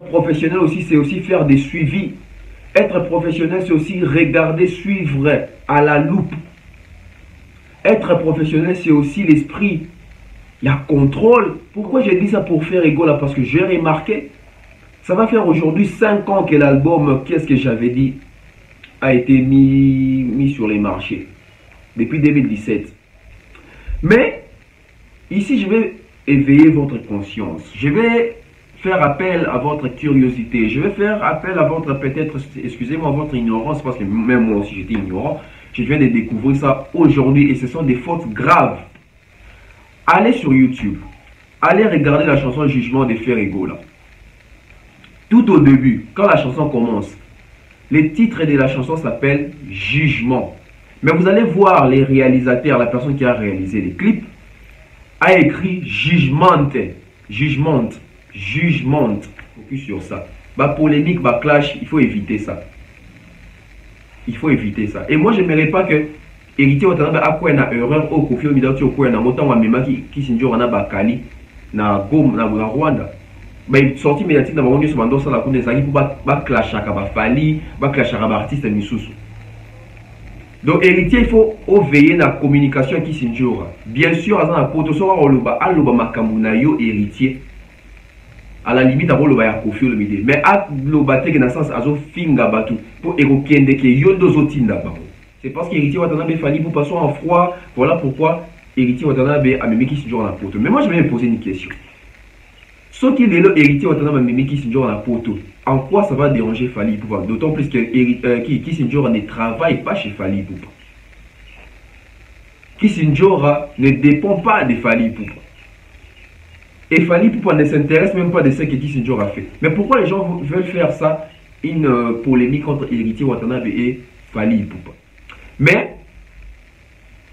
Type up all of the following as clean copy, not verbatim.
Professionnel aussi, c'est aussi faire des suivis. Être professionnel, c'est aussi regarder, suivre à la loupe. Être professionnel, c'est aussi l'esprit. Il y a contrôle. Pourquoi j'ai dit ça pour faire ego là? Parce que j'ai remarqué, ça va faire aujourd'hui 5 ans que l'album, qu'est-ce que j'avais dit, a été mis sur les marchés. Depuis 2017. Mais, ici, je vais éveiller votre conscience. Je vais faire appel à votre curiosité. Je vais faire appel à votre, peut-être, excusez-moi, votre ignorance, parce que même moi aussi j'étais ignorant. Je viens de découvrir ça aujourd'hui et ce sont des fautes graves. Allez sur YouTube. Allez regarder la chanson Jugement de Ferrego là. Tout au début, quand la chanson commence, le titre de la chanson s'appelle Jugement. Mais vous allez voir les réalisateurs, la personne qui a réalisé les clips, a écrit Jugement. Jugement. Jugement. Focus sur ça. Bah, polémique, bah, clash, il faut éviter ça. Il faut éviter ça. Et moi, je n'aimerais pas que héritier Watanabe a quoi une erreur au Kofi Omidati au quoi na montant wa mema qui sinjo na bakali na Gom na Rwanda. Bah, sortie médiatique na bango sur bando ça la connaît ça qui pour ba clash aka ba fali, ba clash aka ba artiste misusu. Donc héritier il faut veiller na communication qui sinjo. Bien sûr azana poto so wa oloba makambu na yo héritier. À la limite d'abord le ba ya Kofi Olomide mais à loba te na sens azo finga batu pour ekokende ke yo dozo tinda bango. C'est parce qu'Héritier Watanabe fallait pour passer en froid. Voilà pourquoi Héritier Watanabe a mis qui se joue en apôtre. Mais moi je vais me poser une question. Ce qui est le Héritier Watanabe a mis qui se joue en apôtre, en quoi ça va déranger Fally Ipupa? D'autant plus que Kissinger ne travaille pas chez Fally Ipupa. Kissinger ne dépend pas de Fally Ipupa. Et Fally Ipupa ne s'intéresse même pas de ce que Kissinger a fait. Mais pourquoi les gens veulent faire ça? Une polémique entre Héritier Watanabe et Fally Ipupa. Mais,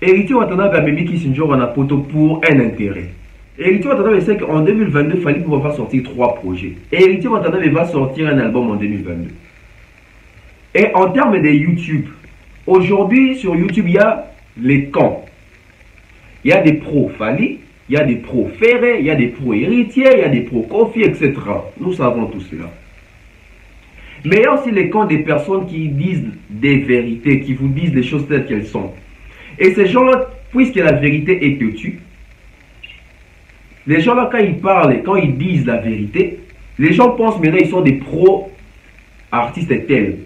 Héritier Watanabe a mis Kissinger en apoto pour un intérêt. Héritier Watanabe sait qu'en 2022, Fally Ipupa va sortir 3 projets. Et Héritier Watanabe va sortir un album en 2022. Et en termes de YouTube, aujourd'hui sur YouTube, il y a les camps. Il y a des pros Fally, il y a des pros Ferré, il y a des pros Héritier, il y a des pros Kofi, etc. Nous savons tout cela. Mais il y a aussi les camps des personnes qui disent des vérités, qui vous disent les choses telles qu'elles sont. Et ces gens-là, puisque la vérité est têtue, les gens-là, quand ils parlent, quand ils disent la vérité, les gens pensent maintenant qu'ils sont des pro-artistes tels.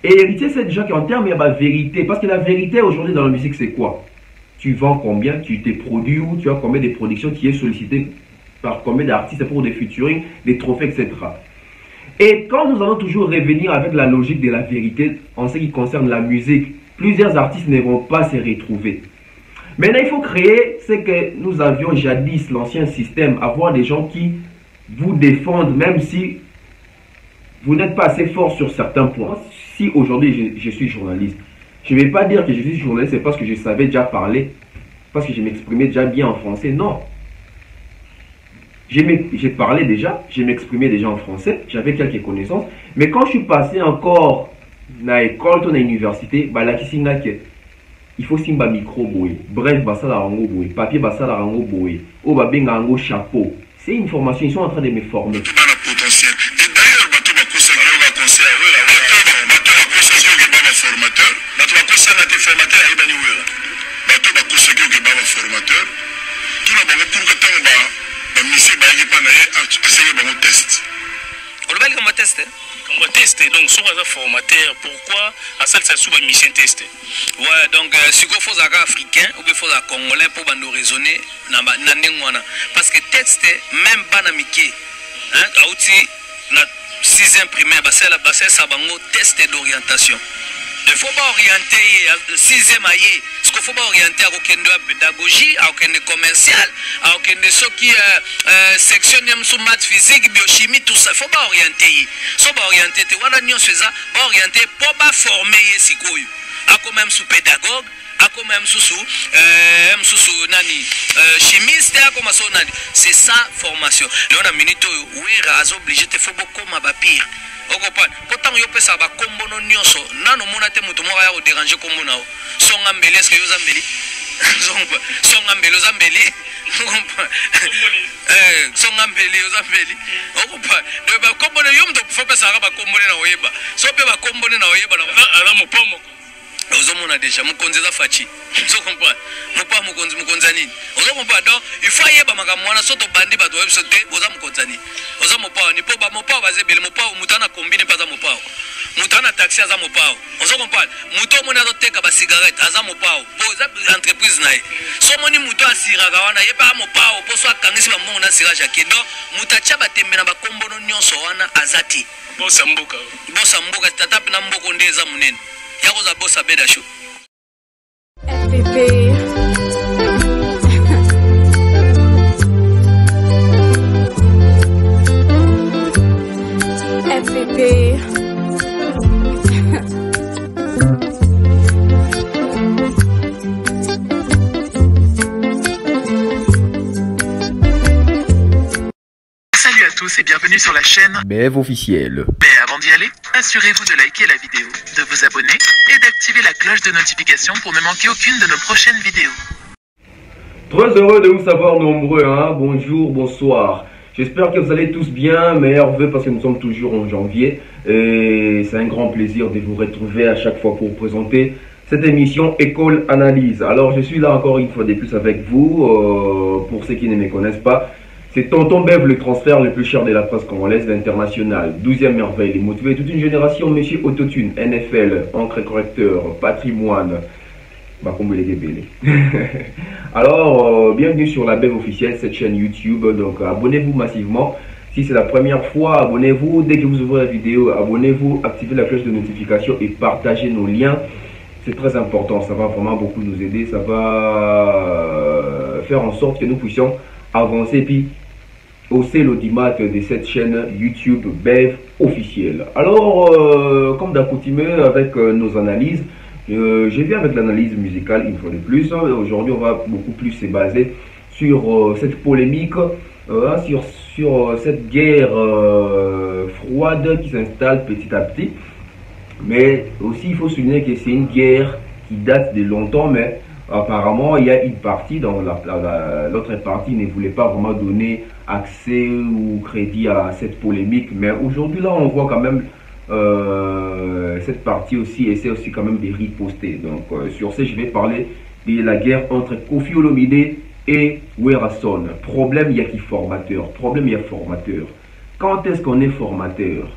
Et héritier, c'est des gens qui en termes de la vérité. Parce que la vérité aujourd'hui dans la musique, c'est quoi? Tu vends combien? Tu t'es produit où? Tu as combien de productions qui est sollicité par combien d'artistes pour des featuring, des trophées, etc. Et quand nous allons toujours revenir avec la logique de la vérité en ce qui concerne la musique, plusieurs artistes ne vont pas se retrouver. Maintenant, il faut créer ce que nous avions jadis, l'ancien système, avoir des gens qui vous défendent, même si vous n'êtes pas assez fort sur certains points. Si aujourd'hui je suis journaliste, je ne vais pas dire que je suis journaliste, c'est parce que je savais déjà parler, parce que je m'exprimais déjà bien en français. Non. J'ai parlé déjà, je m'exprimais déjà en français, j'avais quelques connaissances. Mais quand je suis passé encore dans l'école ou dans l'université, il faut simba micro boy. Bref, basala rango boy. Papier basala rango boy. Oh babenga rango chapeau. C'est une formation, ils sont en train de me former. Donc, sur un formateur, pourquoi à ça sous une mission test? Ouais, donc, si vous faites un africain ou vous faites un congolais pour nous raisonner, parce que test, même pas n'amiqué, hein, na 6e primaire, c'est la base, ça va test d'orientation. Il ne faut pas orienter 6e aïe. Ce qu'il faut pas orienter à aucune pédagogie, à aucune commercial, à aucune section sous maths, physique, biochimie, tout ça. Il ne faut pas orienter. Il faut pas orienter. Tu vois, nous faisons pas orienter pour pas former si quoi. À quand même sous pédagogue, à quand même sous nani chimiste, à comment ça nani. C'est ça formation. Là on a minute où est raison obligé de faire beaucoup ma pire. Pourtant, il y a ça va comme bon nyonso. Nano monate mutumo ya o déranger comme bon nao. Songa mbele est-ce que yo zambeli? Songa mbele zambeli. Songa mbele yo zambeli. Donc comme Komone yom to faut pas ça ba kombone na oyeba. So pe ba kombone na oyeba na ala mo pomo. Ozomona déjà mukonzi za fachi. So comprendre. Mopa mukonzi nini. Ozo comprendre donc il faut yeba makamwana soto bandi ba to website oza mukonzi ni. Ozo mopa ni po ba mopa bazebele mopa mutana kombine pa za mopa. Mutana taxi aza mopao. Ozo comprendre. Muto mona zo teka ba cigarette aza mopao. Bo za entreprise na ye. So moni muto asira ga wana ye ba mopao po so akangisi ba mona sira jake do mutacha ba tembe na ba kombono nyonso wana azati. Bosa mboka. Bosa mboka tatapi na mboko ndeza munene. Yako za bosa beda show. FPP. FPP. Salut à tous et bienvenue sur la chaîne BEV officiel. Mais avant d'y aller, assurez-vous de liker la vidéo, de vous abonner et d'activer la cloche de notification pour ne manquer aucune de nos prochaines vidéos. Très heureux de vous savoir nombreux, hein. Bonjour, bonsoir. J'espère que vous allez tous bien, meilleurs vœux parce que nous sommes toujours en janvier. Et c'est un grand plaisir de vous retrouver à chaque fois pour vous présenter cette émission École Analyse. Alors je suis là encore une fois de plus avec vous, pour ceux qui ne me connaissent pas. C'est Tonton Bev, le transfert le plus cher de la presse congolaise, l'international. 12e merveille, les motivés, toute une génération, Monsieur Autotune, NFL, encre correcteur, patrimoine. Alors, bienvenue sur la BEV officielle, cette chaîne YouTube. Donc, abonnez-vous massivement. Si c'est la première fois, abonnez-vous. Dès que vous ouvrez la vidéo, abonnez-vous, activez la cloche de notification et partagez nos liens. C'est très important, ça va vraiment beaucoup nous aider. Ça va faire en sorte que nous puissions avancer puis hausser l'audimat de cette chaîne YouTube BEV officielle. Alors, comme d'accoutumé avec nos analyses, je viens avec l'analyse musicale une fois de plus. Aujourd'hui, on va beaucoup plus se baser sur cette polémique, sur cette guerre froide qui s'installe petit à petit. Mais aussi, il faut souligner que c'est une guerre qui date de longtemps, mais apparemment, il y a une partie, dans l'autre partie ne voulait pas vraiment donner accès ou crédit à cette polémique. Mais aujourd'hui, là, on voit quand même cette partie aussi essaie aussi quand même de riposter. Donc sur ce, je vais parler de la guerre entre Koffi Olomide et Werason. Problème, il y a qui formateur. Problème, il y a formateur. Quand est-ce qu'on est formateur?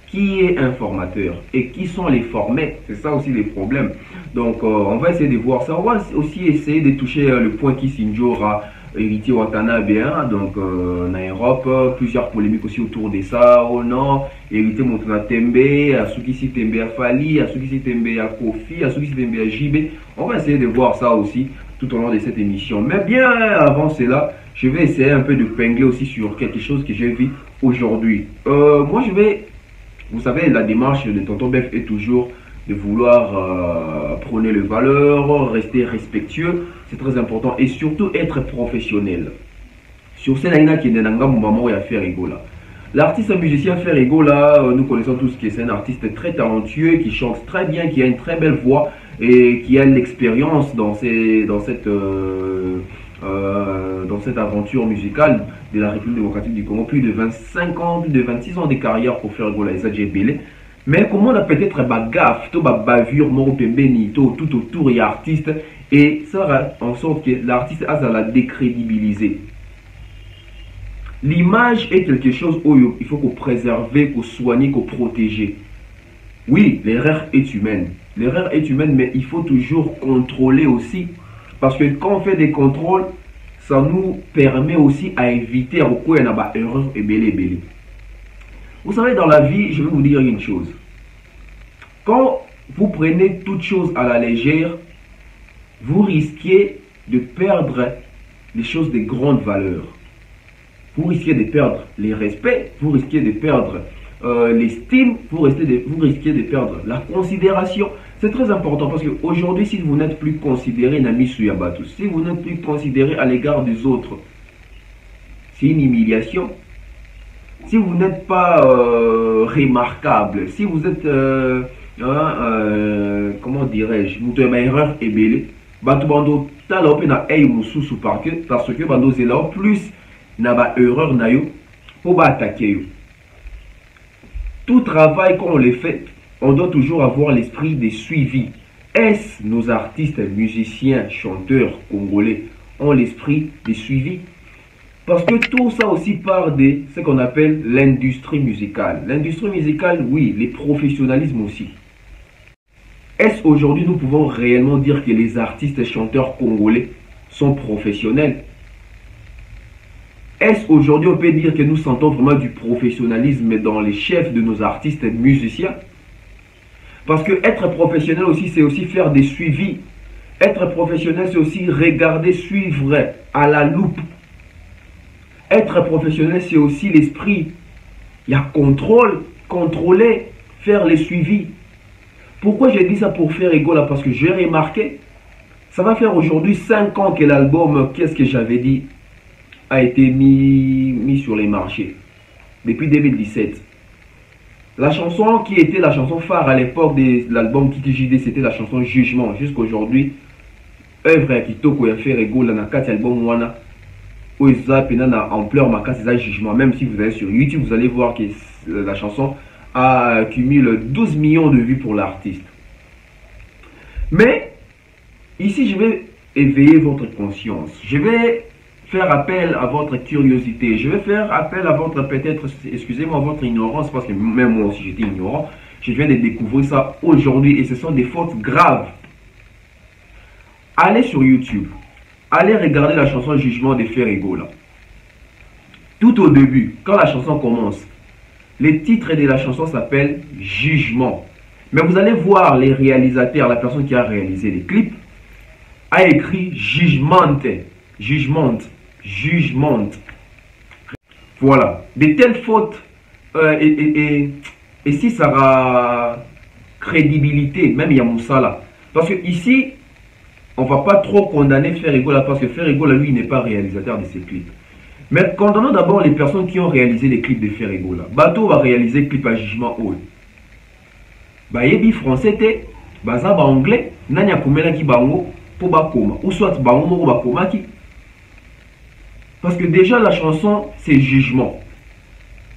Qui est un formateur? Et qui sont les formés? C'est ça aussi les problèmes. Donc on va essayer de voir ça. On va aussi essayer de toucher le point qui s'injora héritier Watanabe, donc en Europe, plusieurs polémiques aussi autour de ça. Oh non, héritier Moutona Tembe, Asukisi Tembe à Fali, Asukisi Tembe à Kofi, Asukisi Tembe à JB. On va essayer de voir ça aussi tout au long de cette émission. Mais bien avant cela, je vais essayer un peu de pingler aussi sur quelque chose que j'ai vu aujourd'hui. Moi je vais, vous savez, la démarche de Tonton Bev est toujours de vouloir prôner les valeurs, rester respectueux, c'est très important, et surtout être professionnel. Sur Sénaïna qui est maman et à faire rigola. L'artiste musicien Ferrigola, nous connaissons tous que c'est un artiste très talentueux, qui chante très bien, qui a une très belle voix et qui a l'expérience dans cette aventure musicale de la République démocratique du Congo. Plus de 25 ans, plus de 26 ans de carrière pour Ferrigola et Zadje Belé. Mais comment on a peut-être bagaf, tout bavure, morpembeni, tout autour et artiste, et ça va en sorte que l'artiste a la décrédibiliser. L'image est quelque chose où il faut qu'on préserve, qu'on soigne, qu'on protège. Oui, l'erreur est humaine. L'erreur est humaine, mais il faut toujours contrôler aussi. Parce que quand on fait des contrôles, ça nous permet aussi à éviter à quoi il y a une erreur et belé. Vous savez, dans la vie, je vais vous dire une chose. Quand vous prenez toute chose à la légère, vous risquez de perdre les choses de grande valeur. Vous risquez de perdre les respects, vous risquez de perdre l'estime, vous risquez de perdre la considération. C'est très important parce qu'aujourd'hui, si vous n'êtes plus considéré, Nami Suyabatu, si vous n'êtes plus considéré à l'égard des autres, c'est une humiliation. Si vous n'êtes pas remarquable, si vous êtes, comment dirais-je, vous avez une erreur ébélée, parce que bando zela plus na ba erreur na yo pour attaquer yo. tout travail qu'on le fait, on doit toujours avoir l'esprit de suivi. Est-ce nos artistes, musiciens, chanteurs congolais ont l'esprit de suivi? Parce que tout ça aussi part de ce qu'on appelle l'industrie musicale. L'industrie musicale, oui, les professionnalismes aussi. Est-ce aujourd'hui nous pouvons réellement dire que les artistes et chanteurs congolais sont professionnels? Est-ce aujourd'hui on peut dire que nous sentons vraiment du professionnalisme dans les chefs de nos artistes et musiciens? Parce que être professionnel aussi, c'est aussi faire des suivis. Être professionnel, c'est aussi regarder, suivre à la loupe. Être professionnel, c'est aussi l'esprit. Il y a contrôle, contrôler, faire les suivis. Pourquoi j'ai dit ça pour faire égaux là? Parce que j'ai remarqué, ça va faire aujourd'hui 5 ans que l'album, qu'est-ce que j'avais dit, a été mis sur les marchés. Depuis 2017. La chanson qui était la chanson phare à l'époque de l'album Kiki JD, c'était la chanson Jugement. Jusqu'aujourd'hui, œuvre Kitoko a fait égaux là dans 4 albums Wana. Où ils ont ampleur marquée, c'est un jugement. Même si vous allez sur YouTube, vous allez voir que la chanson a accumulé 12 millions de vues pour l'artiste. Mais, ici, je vais éveiller votre conscience. Je vais faire appel à votre curiosité. Je vais faire appel à votre, peut-être, excusez-moi, votre ignorance, parce que même moi aussi, j'étais ignorant. Je viens de découvrir ça aujourd'hui et ce sont des fautes graves. Allez sur YouTube. Allez regarder la chanson Jugement de Ferrego là. Tout au début, quand la chanson commence, le titre de la chanson s'appelle Jugement. Mais vous allez voir les réalisateurs, la personne qui a réalisé les clips, a écrit Jugement. Jugement. Jugement. Voilà. De telles fautes, et si ça a crédibilité, même il y a Moussa là. Parce que ici, on ne va pas trop condamner Ferrego là, parce que Ferrego là, lui, il n'est pas réalisateur de ces clips. Mais condamnons d'abord les personnes qui ont réalisé les clips de Ferrego là. Bateau va réaliser le clip à Jugement haut. Bayebi français te, baza ba anglais, nanya kumela ki bango pour bakoma. Ou soit bango moko bakoma ki. Parce que déjà la chanson c'est Jugement.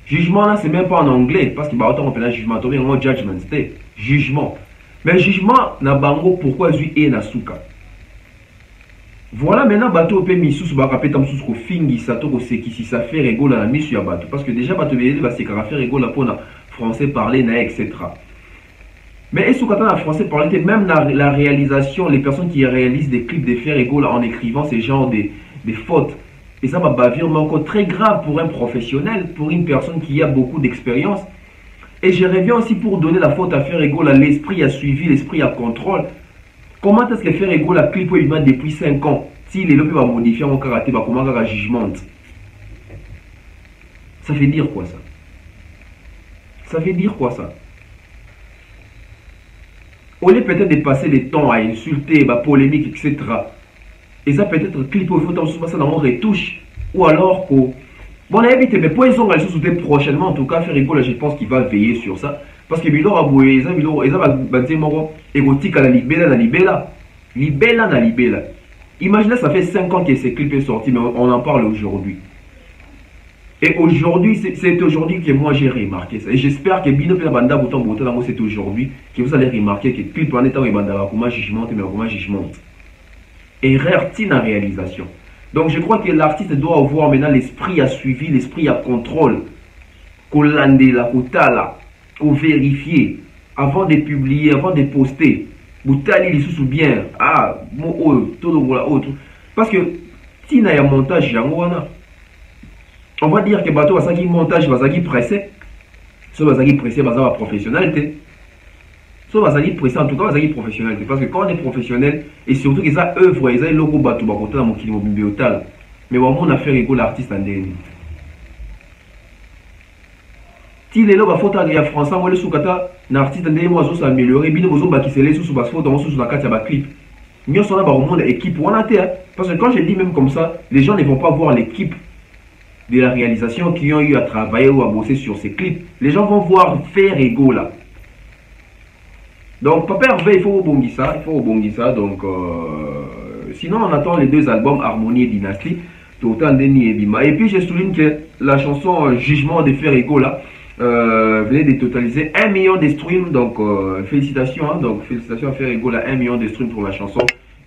Jugement là c'est même pas en anglais, parce que bah autant on appelle Jugement, on appelle Judgment, c'était Jugement. Mais Jugement na bango pourquoi zui e na suka. Voilà maintenant bateau peut misous bakapeta misous ko fingi ça to ko sekisi ça fait rigolo la misu ya bateau parce que déjà bateau bele ba sekara faire rigolo pour na français parler na etc. Mais est-ce que quand on français parler même la réalisation, les personnes qui réalisent des clips de faire rigolo en écrivant ces genres des fautes et ça va bavir mais encore très grave pour un professionnel, pour une personne qui a beaucoup d'expérience. Et je reviens aussi pour donner la faute à faire rigolo, l'esprit a suivi, l'esprit a contrôle. Comment est-ce que faire égaux la clip où il m'a depuis 5 ans? S'il est là, il va modifier mon karaté, va comment un jugement. Ça veut dire quoi ça? Ça veut dire quoi ça? Au lieu peut-être de passer le temps à insulter, bah, polémique, etc. Et ça peut-être clip où il faut passer dans mon retouche. Ou alors que... Bon, on a évité, mais pour ils ont réussi à prochainement, en tout cas, faire égaux, je pense qu'il va veiller sur ça. Parce que Bilor a boué, ils ont bâti mon érotique à la libella, la libella. Imaginez, ça fait 5 ans que ces clips est sorti, mais on en parle aujourd'hui. Et aujourd'hui, c'est aujourd'hui que moi j'ai remarqué ça. Et j'espère que Bino Banda Bouton Bouton, c'est aujourd'hui que vous allez remarquer que le clip en étant Banda comment jugement, mais comment jugement. Erreur en réalisation. Donc je crois que l'artiste doit avoir maintenant l'esprit à suivi, l'esprit à contrôle. Kolande la kotala. Pour vérifier avant de publier, avant de poster. Vous allez les sous bien. Ah, mon tout le monde parce que si il y a un montage, on va dire que bateau va montage, va pressé. Ce va pressé, va professionnel. Ce va pressé, en tout cas, va professionnel. Parce que quand on est professionnel, et surtout que ça œuvre, ils ont le logo bateau, dans mon bibliothèque. Mais vraiment, on a fait égaux l'artiste en dernier. Si les gens font un français, moi les sous-kata, l'artiste ne moi aussi améliorer, bien vous ont qui les sous bas faute dans sous la carte à clip. Nous sommes là au monde équipe on a parce que quand je dis même comme ça, les gens ne vont pas voir l'équipe de la réalisation qui ont eu à travailler ou à bosser sur ces clips. Les gens vont voir faire égaux là. Donc Papa Hervé, il faut rebondir ça, donc sinon on attend les 2 albums Harmonie et Dynastie, tout autant Denis et Bima. Et puis je souligne que la chanson Jugement de faire égaux là. venait de totaliser 1 million de streams. Donc, félicitations. Hein, donc, félicitations à Ferrego, là, 1 million de streams pour la chanson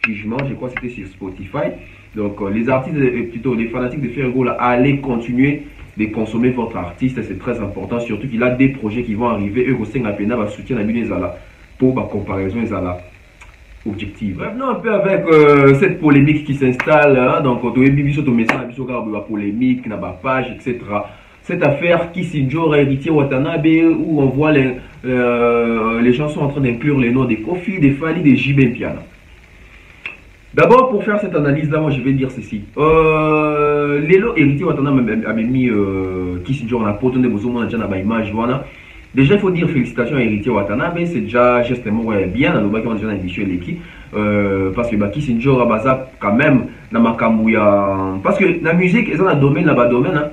Jugement. Je crois que c'était sur Spotify. Donc, les artistes, plutôt les fanatiques de Ferrego, là, allez continuer de consommer votre artiste. C'est très important. Surtout qu'il a des projets qui vont arriver. Eux, aussi, la va soutien à lui, pour ma comparaison, objective. Revenons un peu avec cette polémique qui s'installe. Hein, donc, on a polémique, na page, etc. Cette affaire Kissinjor héritier Watanabe, où on voit les gens sont en train d'inclure les noms des Kofi, des Fali, des JB Piana. D'abord, pour faire cette analyse-là, moi je vais dire ceci. Lelo héritier Watanabe a mis Kissinjor na poto de Bozomo na image voilà. Déjà, il faut dire félicitations à Héritier Watanabe, c'est déjà justement bien, dans le bas qui ont déjà édition l'équipe, parce que Kissinjor a quand même dans ma camouya. Parce que la musique, ils ont un domaine là-bas, domaine, hein.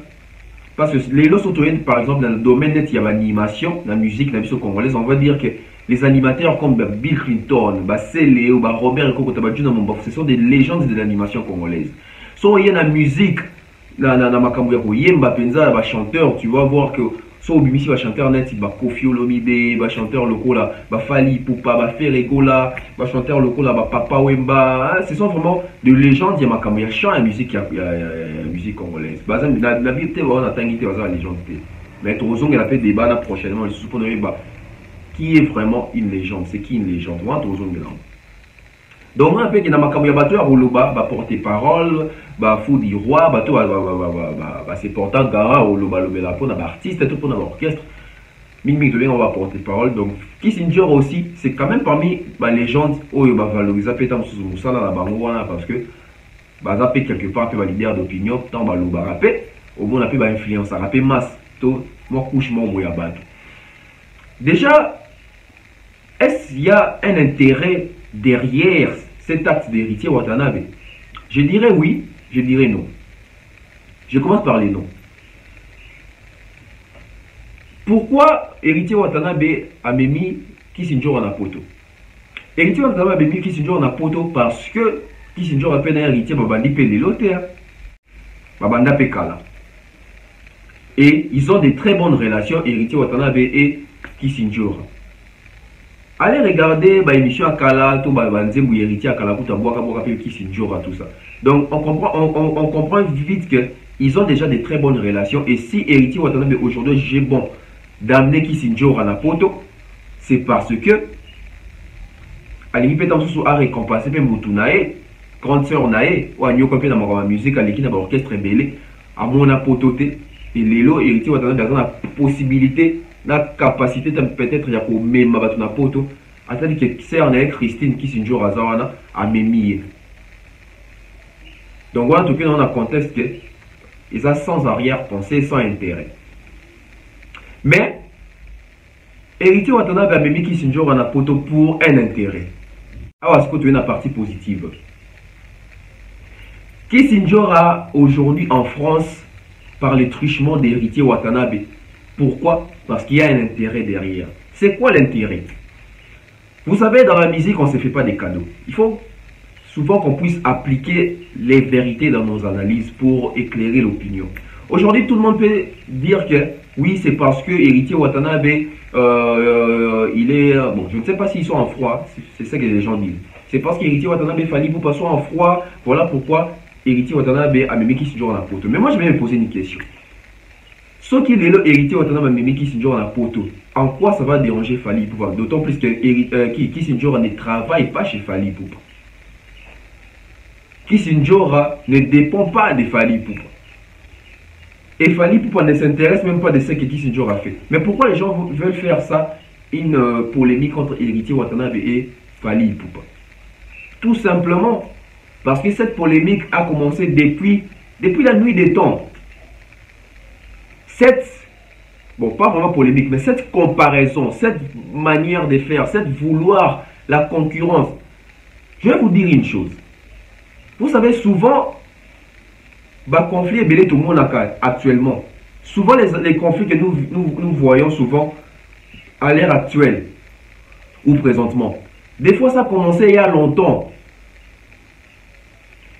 Parce que les lots sont par exemple dans le domaine net, il y a l'animation, la musique, la musique congolaise, on va dire que les animateurs comme Bill Clinton, Sele ou Robert Koko Tabadjou, ce sont des légendes de l'animation congolaise. So, il y a la musique, dans ma camouya, Penza, chanteur, tu vas voir que. So, bimisi va chanteur net, va Kofi Olomide, va chanteur local là, va Fali Poupa, va Ferrego là, va chanteur local là, va Papa Wemba. Ce sont vraiment de légendes. Il y a ma il y a chant et musique, il y a musique congolaise. La vérité, on a tangué la légende. Mais Tozong, elle a fait débat là prochainement. Je suppose qui est vraiment une légende. C'est qui une légende? Moi, Tozong là. Donc, on a fait que dans ma camouya bateau à Rouloba, va porter parole, va fou du roi, bateau va se porter gara, Rouloba, la peau, d'un artiste, tout pour un orchestre. Ming on va porter parole. Donc, Kissinjor aussi, c'est quand même parmi les légendes où il va valoriser pétam sous Moussa dans la bangoua parce que, ça fait quelque part, un leader d'opinion, tant va l'ouba rapper, au moins, on a pu influence à rapper masse, tout, moi, couche, moi, moi, bateau. Déjà, est-ce qu'il y a un intérêt derrière cet acte d'héritier Watanabe? Je dirais oui, je dirais non. Je commence par les noms. Pourquoi héritier Watanabe a mis Kissinjor en apoto? Héritier Watanabe a mis Kissinjor en apoto parce que Kissinjor a fait un héritier Babandi Péléloter, Babanda Pekala. Et ils ont de très bonnes relations, héritier Watanabe et Kissinjor. Allez regarder l'émission à Kala, tout Banzemou héritier à Kala, tout Kissinjor, tout ça. Donc on comprend vite qu'ils ont déjà de très bonnes relations. Et si héritier Watanabe aujourd'hui j'ai bon d'amener Kissinjor à la poto, c'est parce que Alimi Petamsou a récompensé Moutunae, grande sœur Nae, ou à Nyokopé dans ma musique, à l'équipe dans l'orchestre rebelle, à mon apototé. Et Lélo, héritier Watanabe a la possibilité, la capacité peut-être de même ma poto, attendez que sœur Nae Christine Kissinjor Azawana a mémie. Donc voilà, en tout cas, dans un contexte que ils ont sans arrière-pensée, sans intérêt. Mais, héritier Watanabe a mis Kissinjor en apoto pour un intérêt. Alors, est-ce que tu es dans la partie positive? Kissinjor a aujourd'hui en France par le truchement d'héritier Watanabe. Pourquoi? Parce qu'il y a un intérêt derrière. C'est quoi l'intérêt? Vous savez, dans la musique, on ne se fait pas des cadeaux. Il faut souvent qu'on puisse appliquer les vérités dans nos analyses pour éclairer l'opinion. Aujourd'hui, tout le monde peut dire que oui, c'est parce que héritier Watanabe, il est... bon, je ne sais pas s'ils sont en froid, c'est ça que les gens disent. C'est parce qu'héritier Watanabe fallait pour passer en froid, voilà pourquoi héritier Watanabe a mis Kissinjor en poto. Mais moi, je vais me poser une question. Ce qui est l'héritier Watanabe a mis Kissinjor en poto, en quoi ça va déranger Fally Ipupa? D'autant plus que Kissinjor ne travaille pas chez Fally Ipupa. Kissinjor ne dépend pas de Fally Ipupa. Et Fally Ipupa ne s'intéresse même pas de ce que Kissinjor a fait. Mais pourquoi les gens veulent faire ça, une polémique entre héritier Watanabe et Fally Ipupa? Tout simplement parce que cette polémique a commencé depuis la nuit des temps. Bon, pas vraiment polémique, mais cette comparaison, cette manière de faire, cette vouloir la concurrence. Je vais vous dire une chose. Vous savez, souvent, conflit est belé tout le monde actuellement. Souvent, les conflits que nous voyons souvent à l'ère actuelle ou présentement. Des fois, ça a commencé il y a longtemps.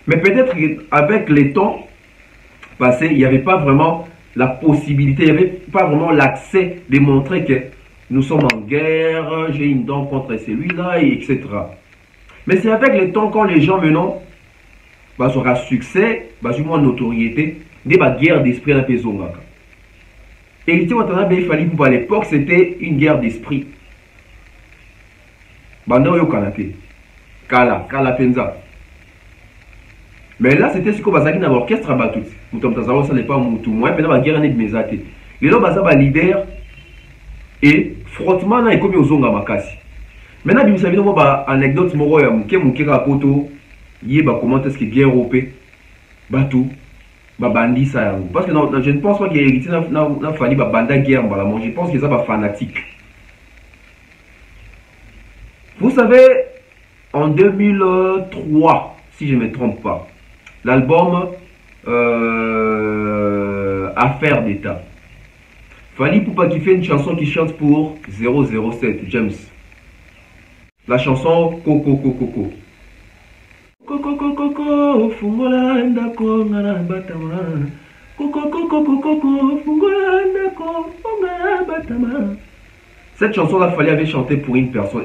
Mais peut-être qu'avec les temps passés, il n'y avait pas vraiment la possibilité, il n'y avait pas vraiment l'accès de montrer que nous sommes en guerre, j'ai une dent contre celui-là, etc. Mais c'est avec le temps, quand les gens maintenant auront succès, du moins notoriété, des guerres d'esprit dans les pays. Héritier Watanabe, il fallait pour à l'époque, c'était une guerre d'esprit. Banda yo kanate. Kala penza. Mais là, c'était ce qu'on va dire dans l'orchestre à Batout. Nous sommes ça n'est pas tout moins, mais la guerre n'est de mes athées. Les gens sont leader et frottement là est comme aux zonga makasi. Maintenant, vous savez, une anecdote moro ya muke rapoto, yé comment est-ce que guerre européenne, Batou, bandi ça. Parce que je ne pense pas qu'il y ait hérité n'a fallu banda guerre en balamon. Je pense que ça va fanatique. Vous savez, en 2003, si je ne me trompe pas, l'album Affaires d'État. Fally Ipupa qui fait une chanson qui chante pour 007, James. La chanson Coco Coco Coco. Coco Coco Coco, fungola ndako ngana batama. Coco Coco Coco Coco, fungola ndako ngana batama. Cette chanson-là, Fally avait chanté pour une personne.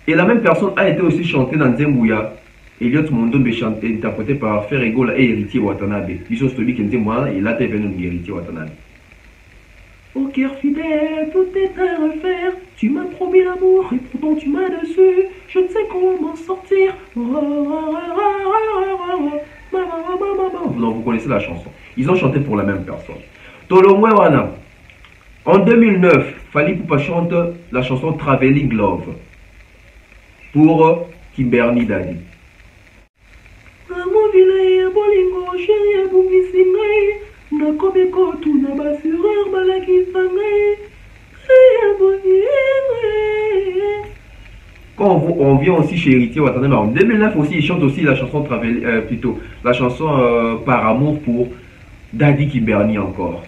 Et la même personne a été aussi chantée dans Nzembouya. Elliot Mondon interprété par Ferrego et Héritier Watanabe. Ils sont celui qui Nzembouya et là, t'es venu Héritier Watanabe. Au cœur fidèle, tout est à refaire. Tu m'as promis l'amour et pourtant tu m'as déçu. Je ne sais comment m'en sortir. Non, vous connaissez la chanson. Ils ont chanté pour la même personne. Tolomwe Wana. En 2009, Fally Ipupa chante la chanson Traveling Love pour Kimberly Dadi. Quand on vient aussi chez Héritier Watanabe, en 2009 aussi, il chante aussi la chanson plutôt la chanson Par amour pour Daddy Kimberly encore.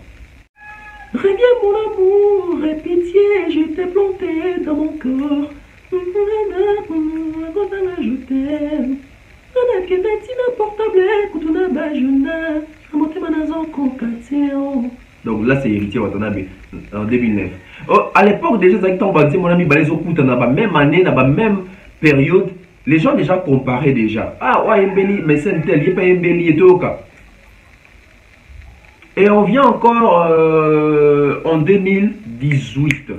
Reviens mon amour, et pitié, je t'ai planté dans mon corps. Je t'aime. Donc là c'est Héritier Watanabe en 2009. À l'époque déjà, mon ami même année, dans la même période, les gens déjà comparaient déjà. Ah ouais, Mbeli, mais c'est un tel, il n'y a pas Mbeli et tout. Et on vient encore en 2018.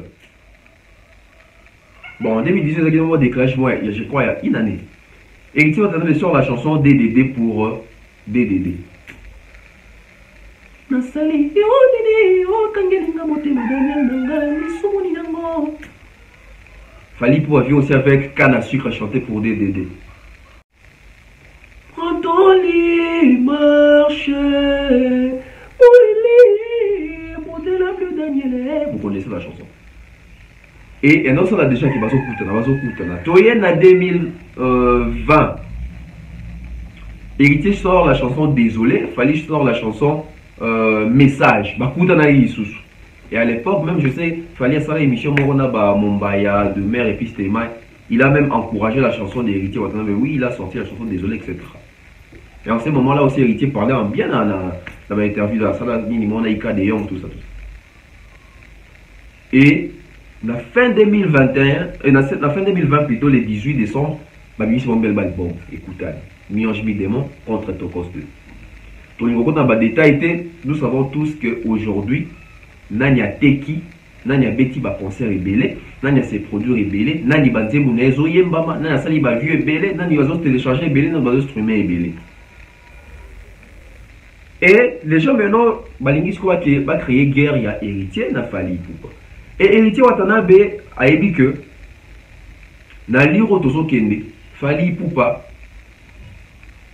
Bon, en 2018, il y a un déclenchement, moi, je crois, il y a une année. Héritier Watanabe sur la chanson DDD pour DDD. Fally Ipupa vient aussi avec Canne à sucre chanter pour DDD. Prends ton lit, marche. Vous connaissez la chanson. Et non, ça a déjà qui va s'occuper. En 2020, Héritier sort la chanson Désolé, Fally sort la chanson Message. Et à l'époque, même je sais, Fally a fait l'émission Mombaya de Mère et Pistéma. Il a même encouragé la chanson d'Héritier Watanabe. Oui, il a sorti la chanson Désolé, etc. Et en ce moment-là aussi, Héritier parlait bien dans l'interview de la salle minimum, Naïka de Young, tout ça. Et la fin 2021, la fin 2020 plutôt, le 18 décembre, bon, écoutez, Miange Démon contre Tokos 2. Nous savons tous qu'aujourd'hui, Nanya Teki, Nanya Betty va concert rebelle, Nanya ses produits rebelle, Nanya Banze Munezo Yembama, Nanya Sali va vu rebelle, Nanya va télécharger rebelle, Nanya va streamer rebelle. Et les gens maintenant, va créer guerre, il y a Héritier, n'a Fally Ipupa. Et Héritier Watanabe a dit que na liro tozo kende Fally Ipupa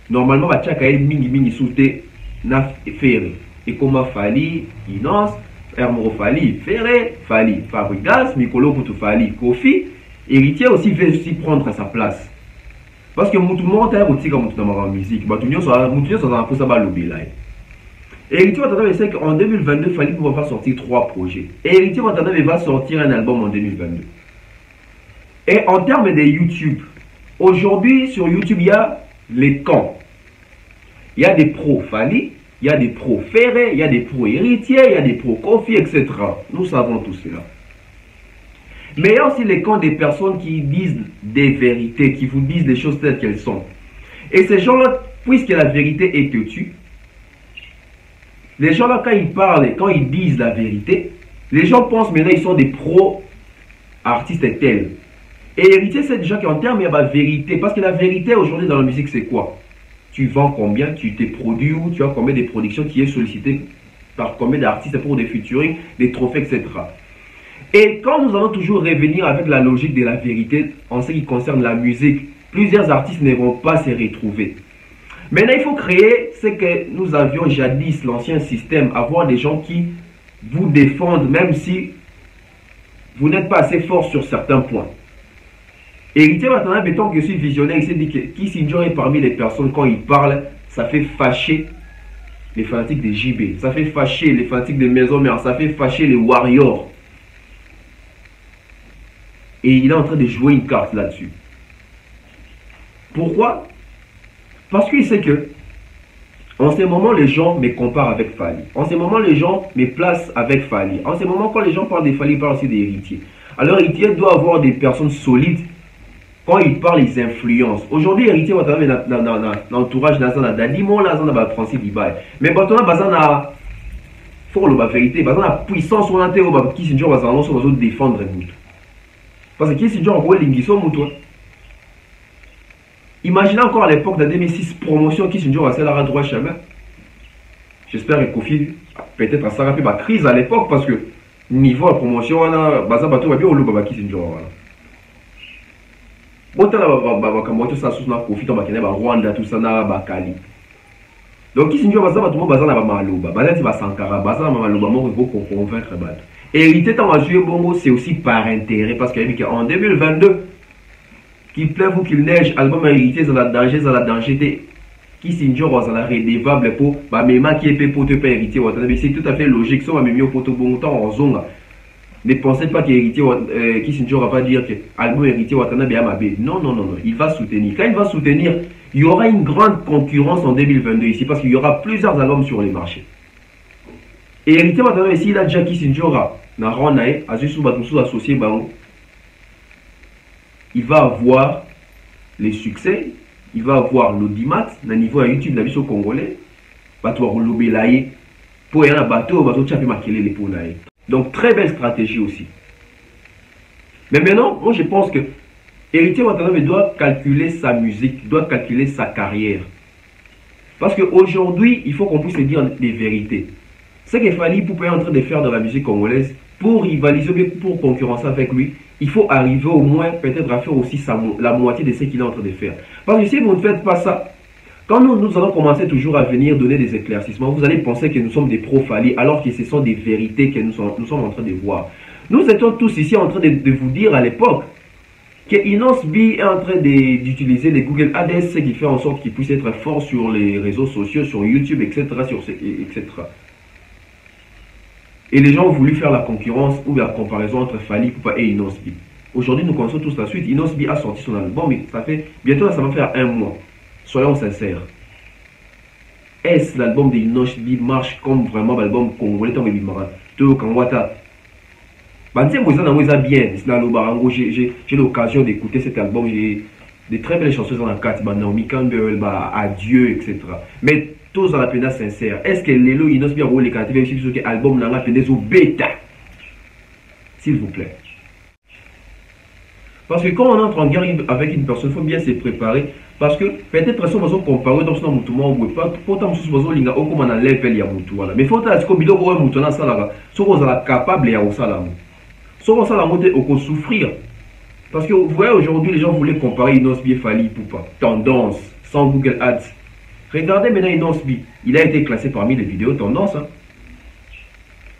normalement va tchaka mingi souté na ferré et comme Fally Inance Hermoro Fally ferré Fally Fabrigas Mikolo Kutu Fally Kofi. Héritier aussi veut aussi prendre sa place parce que tout le monde a aussi comme dans la musique tout le monde a ça va lobby là. Héritier Watanabe sait qu'en 2022, Fally Ipupa va sortir 3 projets. Et Héritier Watanabe va sortir un album en 2022. Et en termes de YouTube, aujourd'hui sur YouTube, il y a les camps. Il y a des pros Fally, il y a des pros Ferré, il y a des pros héritiers, il y a des pros Kofi, etc. Nous savons tout cela. Mais il y a aussi les camps des personnes qui disent des vérités, qui vous disent des choses telles qu'elles sont. Et ces gens-là, puisque la vérité est têtue, les gens-là, quand ils parlent, quand ils disent la vérité, les gens pensent maintenant qu'ils sont des pros artistes tels. Et héritier, c'est déjà qu'en termes, il y a la vérité. Parce que la vérité aujourd'hui dans la musique, c'est quoi? Tu vends combien? Tu t'es produit où? Tu as combien de productions qui est sollicité par combien d'artistes pour des featuring, des trophées, etc. Et quand nous allons toujours revenir avec la logique de la vérité en ce qui concerne la musique, plusieurs artistes ne vont pas se retrouver. Maintenant, il faut créer ce que nous avions jadis, l'ancien système, avoir des gens qui vous défendent, même si vous n'êtes pas assez fort sur certains points. Héritier maintenant, mettons que je suis visionnaire, il s'est dit que Kissinger est parmi les personnes, quand il parle, ça fait fâcher les fanatiques des JB, ça fait fâcher les fanatiques des Maisons Mères, ça fait fâcher les Warriors. Et il est en train de jouer une carte là-dessus. Pourquoi? Parce qu'il sait que en ce moment, les gens me comparent avec Fally. En ce moment, les gens me placent avec Fally. En ce moment, quand les gens parlent de Fally, ils parlent aussi des héritiers. Alors, héritier doit avoir des personnes solides. Quand ils parlent, ils influencent. Aujourd'hui, héritier va travailler dans l'entourage de la Dadimo, là, dans la Francis Libaye. Mais maintenant, il faut la vérité. La puissance, on a été au Kissinger, on va défendre nous. Parce que Kissinger, on va l'inguisson, nous. Imaginez encore à l'époque de 2006, promotion Kissinger va faire la droit chemin. J'espère que Kofi peut-être ça a fait ma crise à l'époque parce que niveau de promotion, on a bazar bateau va bien au loup Kissinger. Autant la ça sous na Kofi dans Bakene, Rwanda tout ça na Bakali. Donc Kissinger bazar bateau bazar na Malouba, bazar ti ba Sankara, bazar na Malouba mo pour convaincre bateau. Et hériter tant à jouer bongo, c'est aussi par intérêt parce qu'en 2022 qu'il pleuve ou qu'il neige, album héritier dans la danger, Kissinger dans la redevable pour même qui est pour te payer héritier. C'est tout à fait logique. Si on a mis au poteau bon temps en zone, ne pensez pas qu'héritier Kissinger va pas dire que album héritier Watana bien mabé. Non, il va soutenir. Quand il va soutenir, il y aura une grande concurrence en 2022 ici parce qu'il y aura plusieurs albums sur les marchés. Et héritier Watana ici, il a déjà Kissinger na Ronae, Azusu Batoussou associé Baon. Il va avoir les succès, il va avoir l'audimat, au niveau à YouTube, la vision congolais, pour y aller à bateau, donc très belle stratégie aussi. Mais maintenant, moi je pense que Héritier Watanabe doit calculer sa musique, doit calculer sa carrière. Parce qu'aujourd'hui, il faut qu'on puisse dire les vérités. Ce qu'il fallait pour pouvoir en train de faire dans la musique congolaise, pour rivaliser, pour concurrencer avec lui, il faut arriver au moins peut-être à faire aussi la moitié de ce qu'il est en train de faire. Parce que si vous ne faites pas ça, quand nous allons commencer toujours à venir donner des éclaircissements, vous allez penser que nous sommes des pros-Fally alors que ce sont des vérités que nous sommes en train de voir. Nous étions tous ici en train de vous dire à l'époque que Inosbi est en train d'utiliser les Google Ads, ce qui fait en sorte qu'il puisse être fort sur les réseaux sociaux, sur YouTube, etc. etc. Et les gens ont voulu faire la concurrence ou la comparaison entre Fally Ipupa et Inosbi. Aujourd'hui, nous connaissons tous la suite. Inosbi a sorti son album, mais ça fait bientôt, ça va faire un mois. Soyons sincères. Est-ce l'album de Inosbi marche comme vraiment l'album congolais tant que Bimara Teo Kangwata? J'ai l'occasion d'écouter cet album. J'ai des très belles chansons dans la carte. Naomi Campbell, Adieu, etc. Mais tous dans la peine sincère. Est-ce que Lelo Inosbi a roulé les cartes même si l'album n'a pas peine ou bêta? S'il vous plaît. Parce que quand on entre en guerre avec une personne, il faut bien se préparer. Parce que peut-être si on va comparer dans ce mouvement, on ne peut pas. Pourtant, si on a au comment on enlève les moutons. Mais il faut que vous ayez un mouton à ça. Si vous êtes capable de faire ça. Si vous êtes souffrir. Parce que vous voyez aujourd'hui, les gens voulaient comparer Inosbi et Fally Ipupa. Tendance, sans Google Ads. Regardez maintenant Inosbi. Il a été classé parmi les vidéos tendance. Hein.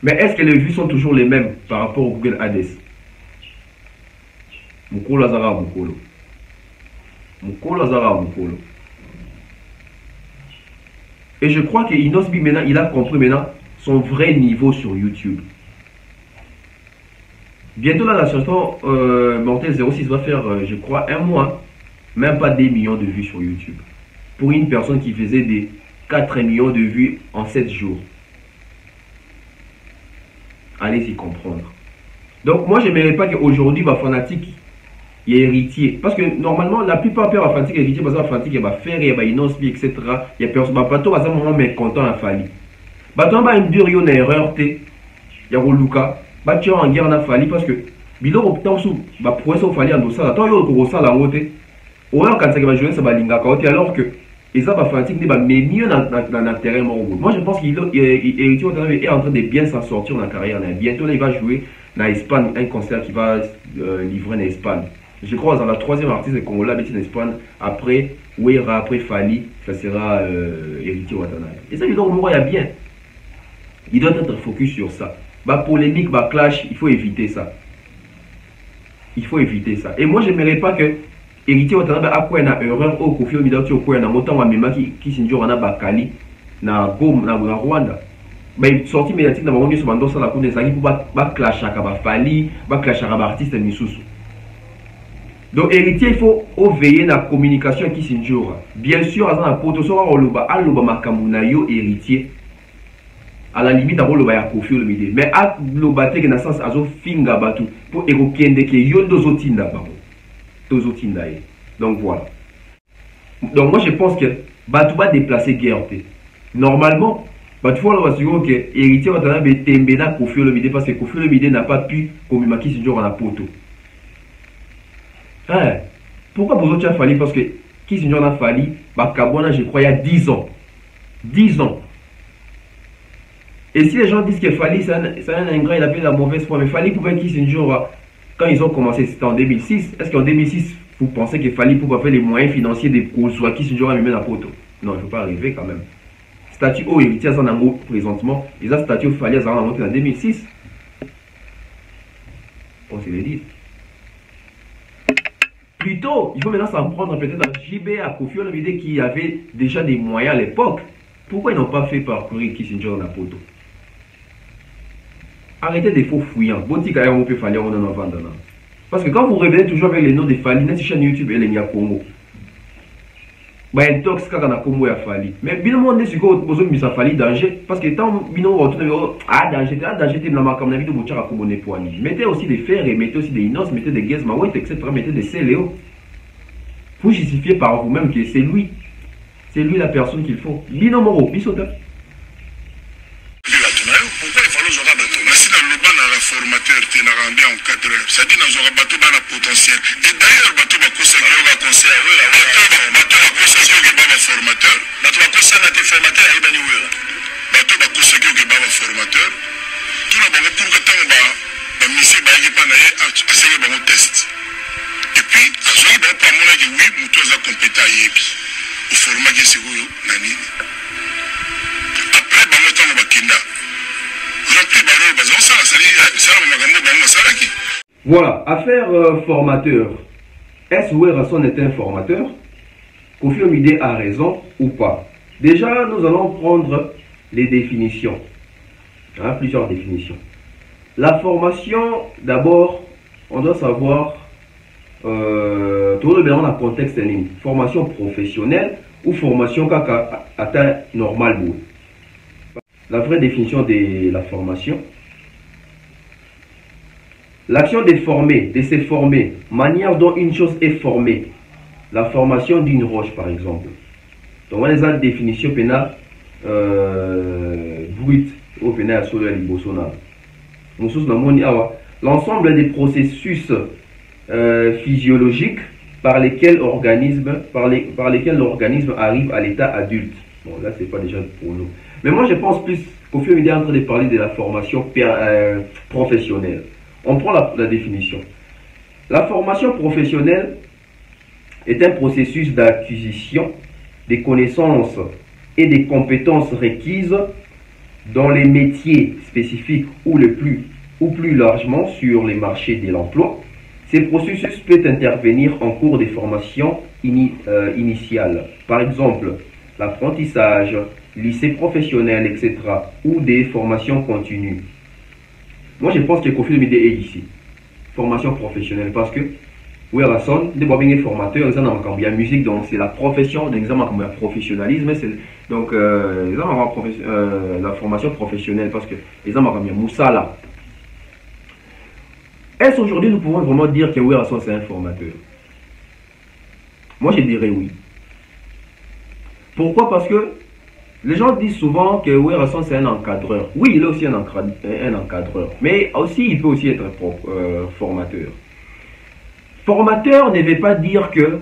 Mais est-ce que les vues sont toujours les mêmes par rapport au Google Ads? Mukolo Azara Mukolo. Mukolo Azara Mukolo. Et je crois que Inosbi maintenant, il a compris maintenant son vrai niveau sur YouTube. Bientôt là, la chanson Mortel 06 va faire, je crois, un mois, même pas des millions de vues sur YouTube. Pour une personne qui faisait des 4 millions de vues en 7 jours. Allez-y comprendre. Donc moi je n'aimerais pas qu'aujourd'hui ma fanatique il y a héritier. Parce que normalement la plupart de la fanatique héritier, parce que la fanatique il va faire, il va innospi, etc. Il y a personne, bah bateau va moment mécontent à Fali. Bateau va une dure une erreur te. Il y a Luka. Bateau en guerre na Fali parce que bilo optant sous bah pour ça Fali en dossa. Attends yo ko ça la route. Ou alors quand ça va jouer ça va linga côté alors que et ça va fanatique ne va mieux dans terrain mon. Moi je pense qu'il héritier est en train de bien s'en sortir dans la carrière. Bientôt là, il va jouer dans l'Espagne un concert qui va livrer en Espagne. Je crois dans la 3e artiste congolais en Espagne. Après Ouera, après Fali, ça sera héritier Watanabe. Et ça, il doit bien. Il doit être focus sur ça. Bah polémique, bah clash, il faut éviter ça. Il faut éviter ça. Et moi, je n'aimerais pas que héritier Watanabe a quoi une erreur au Koffi Olomide au quoi na montant wa mema qui sinjo na Bakali na Gom na Rwanda. Bah il sorti médiatique na bango sur bando ça la coup des pour ba clash aka ba Fali, ba clash aka ba artiste misusu. Donc héritier il faut veiller na communication qui sinjo. Bien sûr à na poto so oloba aloba makambu na yo héritier. À la limite à oloba ya Koffi Olomide. Mais à loba te na sens azo finga batu pour ekokende ke yo dozo tinda bango. Donc voilà. Donc moi je pense que Batou va déplacer guerre. Normalement, Batou va dire que héritier va t'en tembena Koffi Olomide parce que Koffi Olomide n'a pas pu communiquer ce jour en la poto. Hein? Pourquoi vous autres fallu? Parce que qui ce jour a fallu? Bakabona je crois il y a 10 ans. 10 ans. Et si les gens disent qu'il fallait, c'est un ingrat, il a fait la mauvaise foi, mais fallait pour qui ce jour quand ils ont commencé, c'était en 2006. Est-ce qu'en 2006, vous pensez qu'il fallait pour faire les moyens financiers des soit qui se jouent à la photo? Non, il ne faut pas arriver quand même. Statut haut héritier en amour présentement, les statuts il fallait en monter en 2006. On se le dit. Plutôt, il faut maintenant s'en prendre peut-être à JB, à Koffi Olomide qui avait déjà des moyens à l'époque. Pourquoi ils n'ont pas fait parcourir qui se joue dans la photo? Arrêtez des faux fouillants. Parce que quand vous revenez toujours avec les noms de Fali, notre chaîne YouTube et les Congo, bah un tox quand on a Congo a Fali. Mais bien monde est sur quoi besoin de Fali danger parce que tant bino retourne danger t'es dans ma comme vidéo bouchard à Congo ne poignet. Mettez aussi des fers et mettez aussi des inos, mettez des gaz mawet etc. Mettez des céléos. Vous justifiez par vous-même que c'est lui la personne qu'il faut. Bino moro bisota. Formateur qui n'a rendu en 4 heures. Ça dit, nous aurons bateau dans le potentiel. Et d'ailleurs, bateau va conseiller un conseil. Bateau va conseiller un formateur. Bateau va conseiller un formateur. Bateau va conseiller un formateur. Tout le monde pour que tu aies un monsieur qui a essayé un test. Et puis, à ce moment-là, pas mon avis, oui, nous sommes compétents à Yebi. Au format qui est seguro, Nani. Après, on va Kinda. Voilà, affaire formateur. Est-ce que Rasson est un formateur? Koffi Olomide a raison ou pas? Déjà, nous allons prendre les définitions. Hein, plusieurs définitions. La formation, d'abord, on doit savoir tout le monde dans le contexte d'une formation professionnelle ou formation atteint normal. La vraie définition de la formation. L'action de former, de se former, manière dont une chose est formée. La formation d'une roche, par exemple. Donc, on a des définitions pénales brutes au pénal sur le libosona. L'ensemble des processus physiologiques par lesquels l'organisme arrive à l'état adulte. Bon, là, c'est pas déjà pour nous. Mais moi, je pense plus qu'au fur et à mesure, on est en train de parler de la formation professionnelle. On prend la définition. La formation professionnelle est un processus d'acquisition des connaissances et des compétences requises dans les métiers spécifiques ou plus largement sur les marchés de l'emploi. Ces processus peuvent intervenir en cours des formations initiales. Par exemple, l'apprentissage, lycée professionnel, etc. ou des formations continues. Moi, je pense que Koffi Olomide est ici. Formation professionnelle. Parce que Oui, Rasson, des bobines formateurs, ils ont la musique, donc c'est la profession, l'examen comme le professionnalisme, donc la formation professionnelle, parce que les hommes comme Moussala. Est-ce aujourd'hui nous pouvons vraiment dire que oui, Rasson c'est un formateur? Moi je dirais oui. Pourquoi? Parce que les gens disent souvent que oui, Rasson c'est un encadreur. Oui, il est aussi un encadreur, mais aussi il peut aussi être formateur. Formateur ne veut pas dire que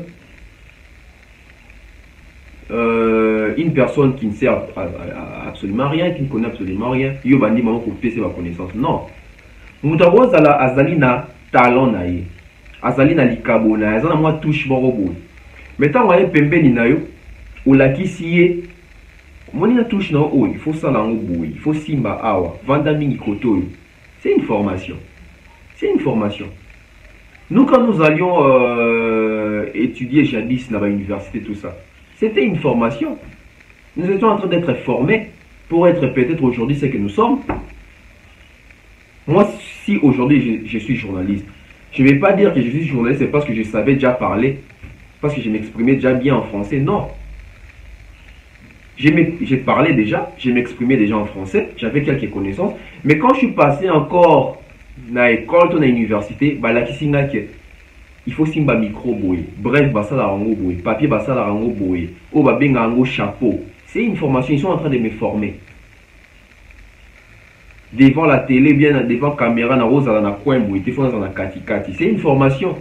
une personne qui ne sert à absolument rien, qui ne connaît absolument rien, il va dire pour tester ma connaissance. Non. Nous avons azali na talent na ye, azali na likabo na azana moi touche morobo. Maintenant on a pembeni na yo, ou la kisiye, moni na touche na o, il faut ça là il faut simba awa, vanda mingi koto. C'est une formation. C'est une formation. Nous, quand nous allions étudier jadis dans l'université, tout ça, c'était une formation. Nous étions en train d'être formés pour être peut-être aujourd'hui ce que nous sommes. Moi, si aujourd'hui je suis journaliste, je ne vais pas dire que je suis journaliste, c'est parce que je savais déjà parler, parce que je m'exprimais déjà bien en français. Non. J'ai parlé déjà, je m'exprimais déjà en français, j'avais quelques connaissances. Mais quand je suis passé encore na école, dans l'université, bah là il faut simba micro boy, bref basa la rango boy, papier basa la rango boy, oh bah benga rango chapeau. C'est une formation, ils sont en train de me former. Devant la télé, bien devant la caméra, na rose na coin boy, téléphone dans la kati kati. C'est une formation.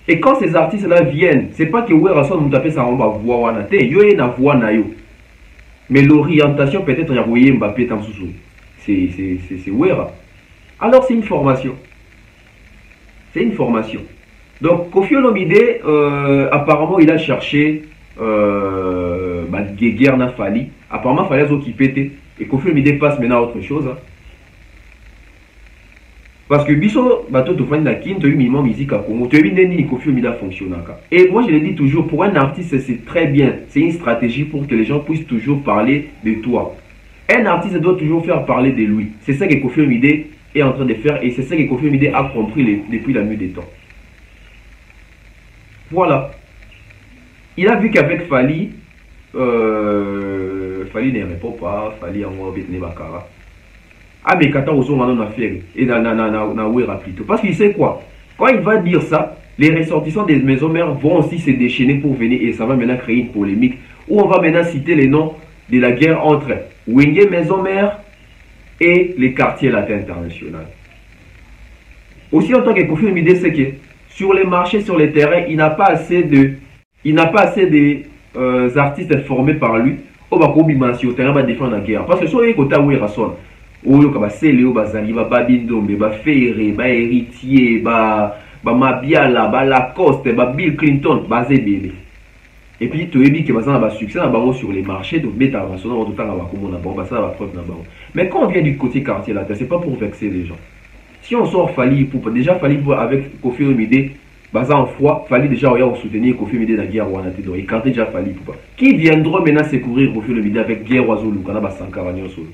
Et quand ces artistes là viennent, c'est pas que ouais Rasson nous taper ça on va voir wana te, yo na voix na yo. Mais l'orientation peut-être ya voyer Mbappé tam sousou. C'est Wera. Alors c'est une formation. C'est une formation. Donc Koffi Olomide, apparemment il a cherché guerre n'a fallu. Apparemment il fallait s'occuper. Et Koffi Olomide passe maintenant à autre chose. Hein. Parce que biso bateau to fani na kin to minimum musique à Congo. Tu as ni Koffi Olomide fonctionne. Et moi je le dis toujours, pour un artiste c'est très bien. C'est une stratégie pour que les gens puissent toujours parler de toi. Un artiste doit toujours faire parler de lui. C'est ça que Koffi Olomide est en train de faire et c'est ça que Koffi Olomide a compris depuis la nuit des temps. Voilà. Il a vu qu'avec Fally, Fally ne répond pas, Fally en moi Betné Bakara. Ah mais quand on a affaire et na Wera plutôt. Parce qu'il sait quoi? Quand il va dire ça, les ressortissants des maisons mères vont aussi se déchaîner pour venir et ça va maintenant créer une polémique où on va maintenant citer les noms de la guerre entre Wenge Maison Mère et les quartiers latins internationaux. Aussi en tant que Koffi Olomide, c'est que sur les marchés, sur les terrains, il n'a pas assez de artistes formés par lui. On va combiner au terrain va défendre la guerre. Parce que soit il y a où Rasson, où il y a Céléo, Bazali, Babindombe, Ferré, Héritier, Mabiala, Lacoste, Bill Clinton, Bazébélé. Et puis tu as dit que ça va succès sur les marchés, donc mettre à Rasson, tout le ça va preuve. Mais quand on vient du côté quartier là, c'est pas pour vexer les gens. Si on sort Fally pour déjà Fally avec Koffi Olomide, en foi, Fally déjà soutenir Koffi Olomide dans la guerre ouana te do écarter déjà Fally pour pas. Qui viendra maintenant secourir Koffi Olomide avec guerre oiseau kana ba Sankara solo.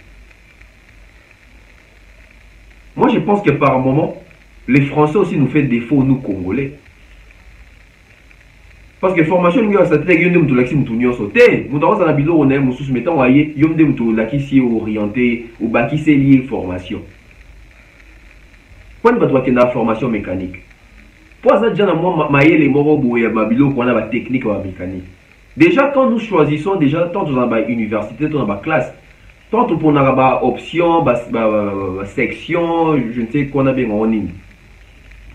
Moi je pense que par moment les Français aussi nous fait défaut nous Congolais. Parce que formation nous ça te yonde mutu lakisi mutu nyonso te mutu aza na bilo on aime mususu metant waye yonde mutu lakisi orienté ou bakisi lié formation. Quand on va faire une formation mécanique, pour ça, déjà, les morobo et babilo qu'on a la technique mécanique. Déjà, quand nous choisissons, déjà, tant dans la université, dans la classe, tant pour la option, section, je ne sais quoi, on a bien en ligne,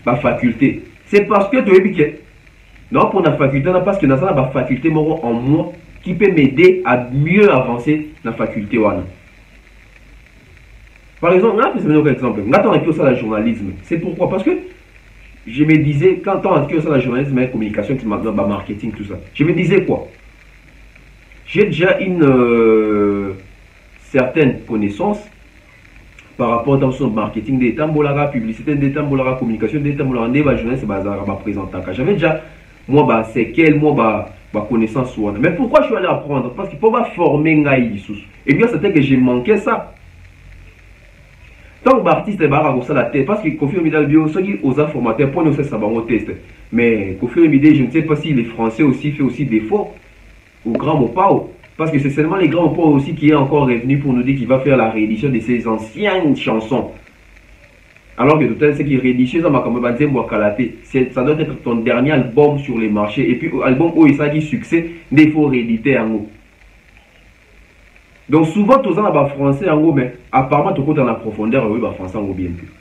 la faculté. C'est parce que tu es piqué. Non, pour la faculté, parce que dans la faculté, en moi, qui peut m'aider à mieux avancer dans la faculté. Par exemple, là, c'est un exemple. Maintenant, on a ça le journalisme. C'est pourquoi? Parce que je me disais, quand on a ça le journalisme, la communication, marketing, tout ça, je me disais quoi? J'ai déjà une certaine connaissance par rapport à son marketing des tambolara, publicité des tambolara, communication des tambolara, des journalistes, présentant. J'avais déjà, moi, c'est quel, moi, connaissance. Mais pourquoi je suis allé apprendre? Parce qu'il faut pas former un. Et bien, c'était que j'ai manqué ça. Tant que l'artiste est barré à la tête, parce que Kofi Olomide bio, ceux qui osent formater pour nous, c'est ça, on test. Mais Kofi Olomide, je ne sais pas si les Français aussi fait aussi défaut au grand Mopao. Parce que c'est seulement les grands Mopao aussi qui est encore revenu pour nous dire qu'il va faire la réédition de ses anciennes chansons. Alors que tout à l'heure, c'est qui rédige ça, ça doit être ton dernier album sur les marchés. Et puis, album où il s'agit succès, il faut rééditer en haut. Donc, souvent, tout ça, on a français en haut, mais apparemment, tout dans la profondeur, oui, français en haut bien plus.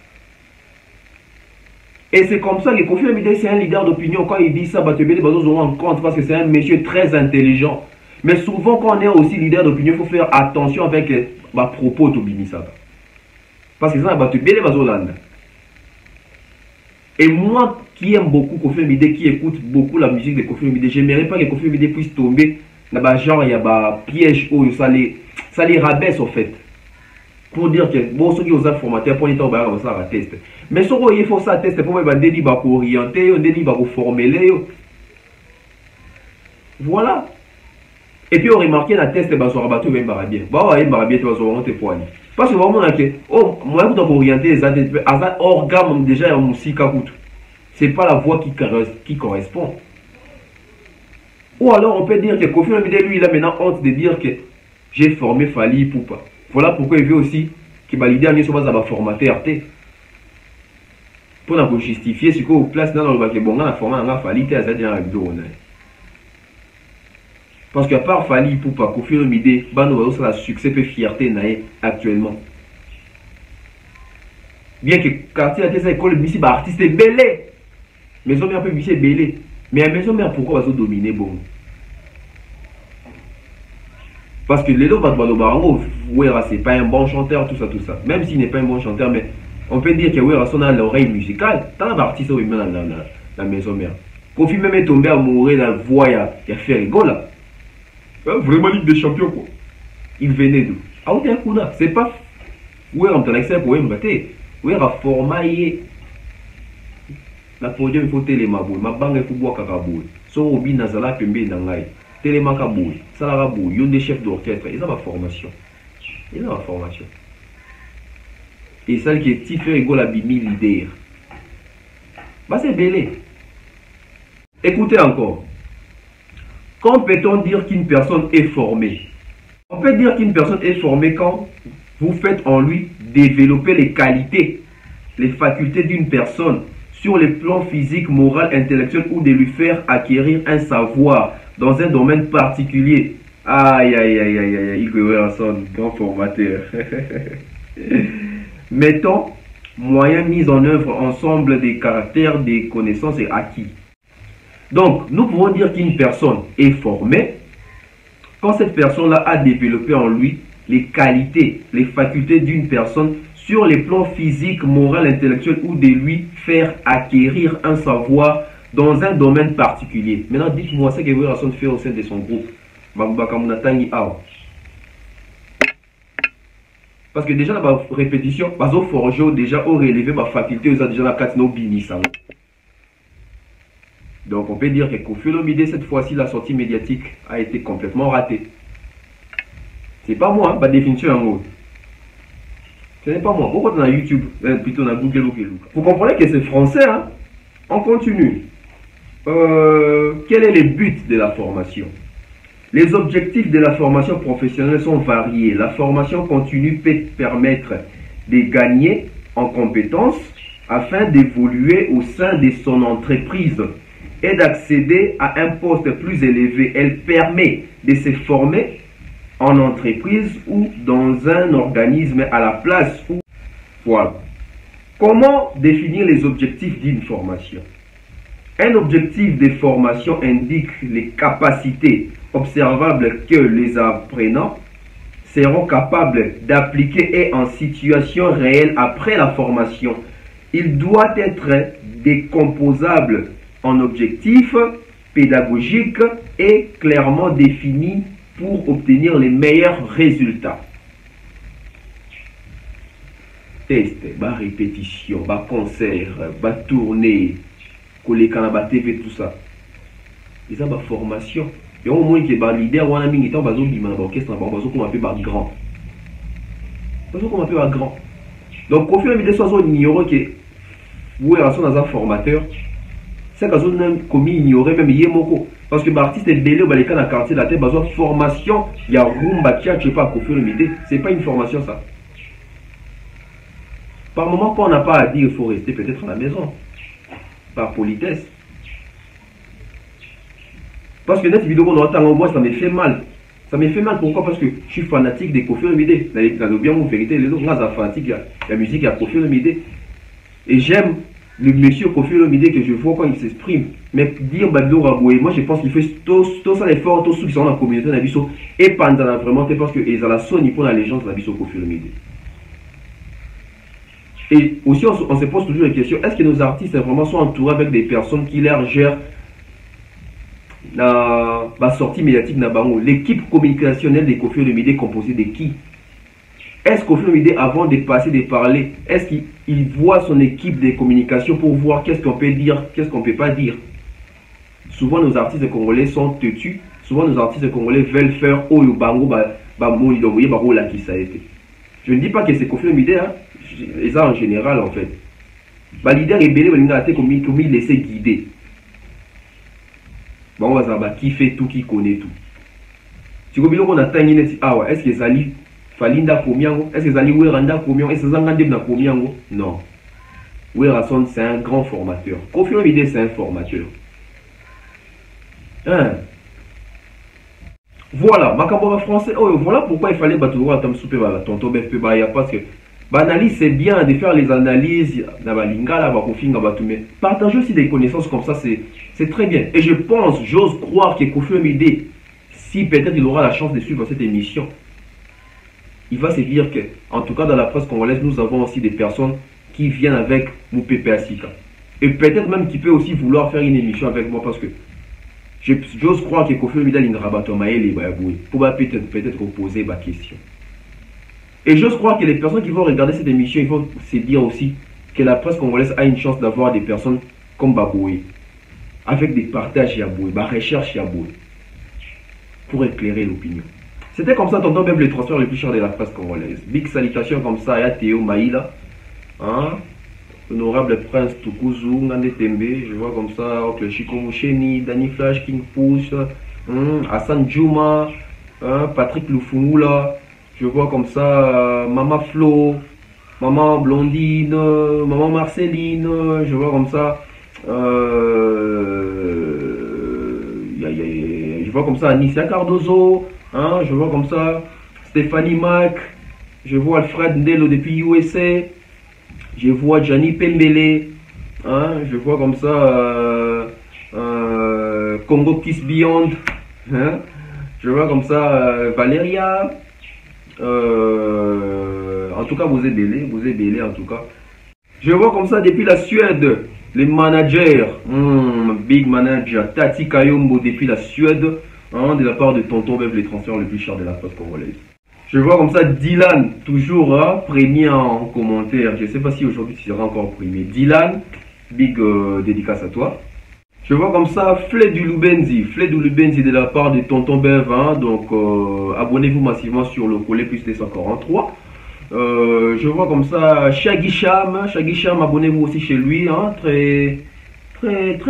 Et c'est comme ça que Kofi Olomide, c'est un leader d'opinion. Quand il dit ça, bah, tu bien les bateaux en compte parce que c'est un monsieur très intelligent. Mais souvent, quand on est aussi leader d'opinion, il faut faire attention avec les propos de Binisaba. Parce que ça, bah, tu bien les bateaux là. Et moi qui aime beaucoup Kofi Olomide, qui écoute beaucoup la musique de Kofi Olomide, j'aimerais pas que Kofi Olomide puisse tomber dans un genre, il y a un piège où ça les rabaisse en fait. Pour dire que bon, ceux qui ont un formateur pour les temps, ça va tester. Mais ce qu'il faut ça tester pour me dire pour orienter, on dit pour formuler. Voilà. Et puis on remarque la test, bah sur rabattu bien bien. Bah ouais, bien tu vas sur monter pour aller. Parce que vraiment que oh moi pour orienter les organes déjà en musique à coûte. C'est pas la voix qui correspond. Ou alors on peut dire que Kofi Olomide lui il a maintenant honte de dire que j'ai formé Fally Ipupa. Voilà pourquoi il veut aussi que l'idée à sur base de formateur RT. Pour nous justifier ce qu'on place dans le bac bon on a formé un Fally T à cette vidéo. Parce qu'à part Fally Ipupa, Kofi Olomide, nous avons la succès et fierté actuellement. Bien que quartier a été école de musique, artiste est belé. Maison mère peut musique belé. Mais à maison mère, pourquoi va se dominer bon? Parce que les lots c'est pas un bon chanteur, tout ça. Même s'il n'est pas un bon chanteur, mais on peut dire que Wera son a l'oreille musicale. Tant d'artistes dans la maison mère. Kofi même est tombé amoureux dans la voix, il a fait rigoler. Vraiment Ligue des Champions quoi. Il venait d'où? Ah oui, c'est pas où est en accès pour m'battre. Où est la formaillé la podium il faut télémabou, ma banque il faut boire kakabou. So obi nazala pembe nangai. Télémakabou, salarabou, yon des chefs d'orchestre, ils ont ma formation. Et celle qui est tifée égale à Bimi leader. Bah c'est belé. Écoutez encore. Quand peut-on dire qu'une personne est formée? On peut dire qu'une personne est formée quand vous faites en lui développer les qualités, les facultés d'une personne sur les plans physique, moral, intellectuel ou de lui faire acquérir un savoir dans un domaine particulier. Aïe, il peut son grand formateur. Mettons, moyens mis en œuvre ensemble des caractères, des connaissances et acquis. Donc, nous pouvons dire qu'une personne est formée quand cette personne-là a développé en lui les qualités, les facultés d'une personne sur les plans physiques, moral, intellectuel ou de lui faire acquérir un savoir dans un domaine particulier. Maintenant, dites-moi ce que Werason fait au sein de son groupe. Parce que déjà, la répétition, bazo forger déjà au relevé ma faculté, aux déjà la carte no bini ça. Donc on peut dire que Kofi Olomide, cette fois-ci, la sortie médiatique a été complètement ratée. C'est pas moi, ma définition en mot. Ce n'est pas moi. Pourquoi on a YouTube, plutôt on a Google ou Google. Vous comprenez que c'est français, hein? On continue. Quel est le but de la formation? Les objectifs de la formation professionnelle sont variés. La formation continue peut permettre de gagner en compétences afin d'évoluer au sein de son entreprise et d'accéder à un poste plus élevé. Elle permet de se former en entreprise ou dans un organisme à la place où... Voilà. Comment définir les objectifs d'une formation? Un objectif de formation indique les capacités observables que les apprenants seront capables d'appliquer et en situation réelle après la formation. Il doit être décomposable en objectifs pédagogiques et clairement défini pour obtenir les meilleurs résultats. Test, répétition, concert, tournée, TV, tout ça. Et ça, formation. Et au moins, que leader, on a mis un orchestre, on a grand. Parce qu'on appelle grand. Donc, Kofi Olomide soit ignoré que vous êtes un formateur. C'est que vous avez commis ignorer même Yemoko. Parce que l'artiste est belé dans le quartier de la tête, besoin de formation. Il y a Rumba qui a tué pas Kofi Olomide. C'est pas une formation ça. Par moment, quand on n'a pas à dire, il faut rester peut-être à la maison. Par politesse. Parce que cette vidéo qu'on entend, moi, ça me fait mal. Ça me fait mal, pourquoi? Parce que je suis fanatique des Kofi Olomide. Dans le bien, en vérité, les autres, sont fanatiques. La musique, il y a Kofi Olomide. Et j'aime le monsieur Kofi Olomide que je vois quand il s'exprime. Mais dire Badlo Raboué, moi je pense qu'il fait tout ça l'effort, tous ceux qui sont dans la communauté de Nabiso. Et pendant vraiment, parce qu'ils ont la sonne pour la légende de Nabiso Kofi Olomide. Et aussi, on se pose toujours la question, est-ce que nos artistes vraiment sont entourés avec des personnes qui leur gèrent la sortie médiatique de l'équipe communicationnelle des Kofi Olomide est composée de qui? Est-ce Kofi Olomide, avant de passer, de parler, est-ce qu'il voit son équipe de communication pour voir qu'est-ce qu'on peut dire, qu'est-ce qu'on ne peut pas dire? Souvent, nos artistes congolais sont têtus. Souvent, nos artistes congolais veulent faire « Oh, bango, qui ça a été ». Je ne dis pas que c'est Kofi Olomide, hein. Et ça en général, en fait. Le leader est belé, comme il laissait guider. Bon, on va qui fait tout, qui connaît tout. Si on a est-ce que Zali Falinda Komiango, est-ce que Zali Weranda Komiango, est-ce que Zangandeb na Komiango? Non. Werason, c'est un grand formateur. Kofi Olomide, c'est un formateur. Hein? Voilà, Makambora français. Oh, voilà pourquoi il fallait battre Tam Soupe, tonton BFP Baya, parce que l'analyse, c'est bien de faire les analyses, partager aussi des connaissances comme ça, c'est très bien. Et je pense, j'ose croire que Kofi Olomide, si peut-être il aura la chance de suivre cette émission, il va se dire que, en tout cas dans la presse congolaise, nous avons aussi des personnes qui viennent avec Moupé Asika. Et peut-être même qui peut aussi vouloir faire une émission avec moi parce que j'ose croire que Kofi Olomide il pour peut-être poser ma question. Et j'ose croire que les personnes qui vont regarder cette émission, ils vont se dire aussi que la presse congolaise a une chance d'avoir des personnes comme Baboué, avec des partages Yaboué, des recherches Yaboué, pour éclairer l'opinion. C'était comme ça, tonton même les transferts les plus chers de la presse congolaise. Big salutation comme ça à Théo Maïla, hein? Honorable Prince Tukuzu, Ngande Tembe, je vois comme ça, ok, Chico Moucheni, Danny Flash, King Push, Hassan Djouma, Patrick Lufungula, je vois comme ça, Mama Flo, Maman Blondine, Maman Marceline, je vois comme ça, je vois comme ça Anicia Cardozo, hein, je vois comme ça Stéphanie Mac, je vois Alfred Ndelo depuis USA, je vois Gianni Pembele, hein, je vois comme ça Congo Kiss Beyond, hein, je vois comme ça Valéria, en tout cas vous êtes belé en tout cas. Je vois comme ça depuis la Suède, les managers, big manager Tati Kayombo depuis la Suède, hein, de la part de Tonton Bev, les transferts les plus chers de la presse congolaise. Je vois comme ça Dylan, toujours premier en commentaire. Je ne sais pas si aujourd'hui tu seras encore premier. Dylan, big dédicace à toi. Je vois comme ça Flé du Lubenzi de la part de Tonton Bev. Hein, donc abonnez-vous massivement sur le collet plus 243. Je vois comme ça Shaggy Cham, abonnez-vous aussi chez lui. Hein, très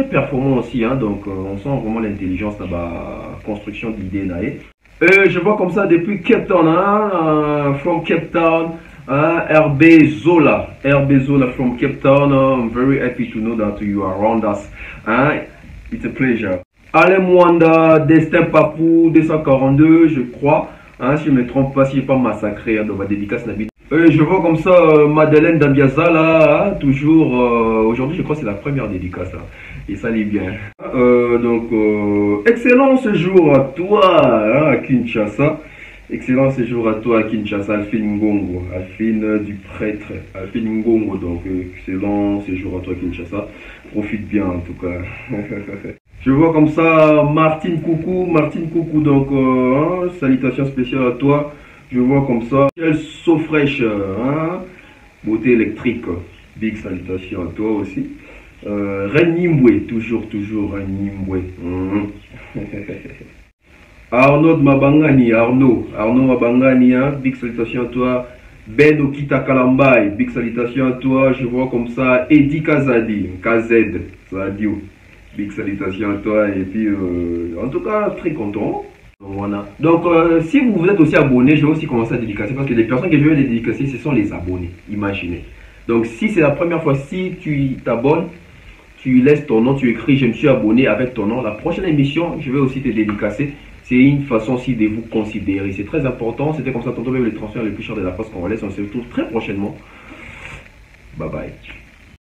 performant aussi. Hein, donc on sent vraiment l'intelligence dans la construction d'idées. Je vois comme ça depuis Cape Town, hein, from Cape Town, RB Zola from Cape Town. I'm very happy to know that you are around us. It's a pleasure. Alain Mwanda, Destin Papou, 242, je crois. Hein, si je ne me trompe pas, si je n'ai pas massacré dans ma dédicace. Je vois comme ça Madeleine Dambiaza là, hein, toujours. Aujourd'hui, je crois que c'est la première dédicace. Là. Et ça l'est bien. Excellent séjour à toi hein, à Kinshasa. Excellent séjour à toi à Kinshasa, Alphine Ngongo. Alphine du prêtre. Alphine Ngongo, donc excellent séjour à toi à Kinshasa. Profite bien en tout cas. Je vois comme ça Martine Coucou, donc salutations spéciales à toi. Je vois comme ça Michel Sofresh, hein, beauté électrique. Big salutations à toi aussi. Renimwe, toujours Renimwe. Arnaud Mabangani, Arnaud Mabangani, hein, big salutation à toi. Ben Okita Kalambai, big salutation à toi, je vois comme ça. Eddie Kazadi, KZ, Sadio, big salutation à toi. Et puis, en tout cas, très content. Voilà. Donc, si vous êtes aussi abonné, je vais aussi commencer à dédicacer parce que les personnes que je vais dédicacer, ce sont les abonnés. Imaginez. Donc, si c'est la première fois, si tu t'abonnes, tu laisses ton nom, tu écris je me suis abonné avec ton nom. La prochaine émission, je vais aussi te dédicacer. C'est une façon aussi de vous considérer. C'est très important. C'était comme ça, tantôt même les transferts les plus chers de la poste congolaise. On se retrouve très prochainement. Bye bye.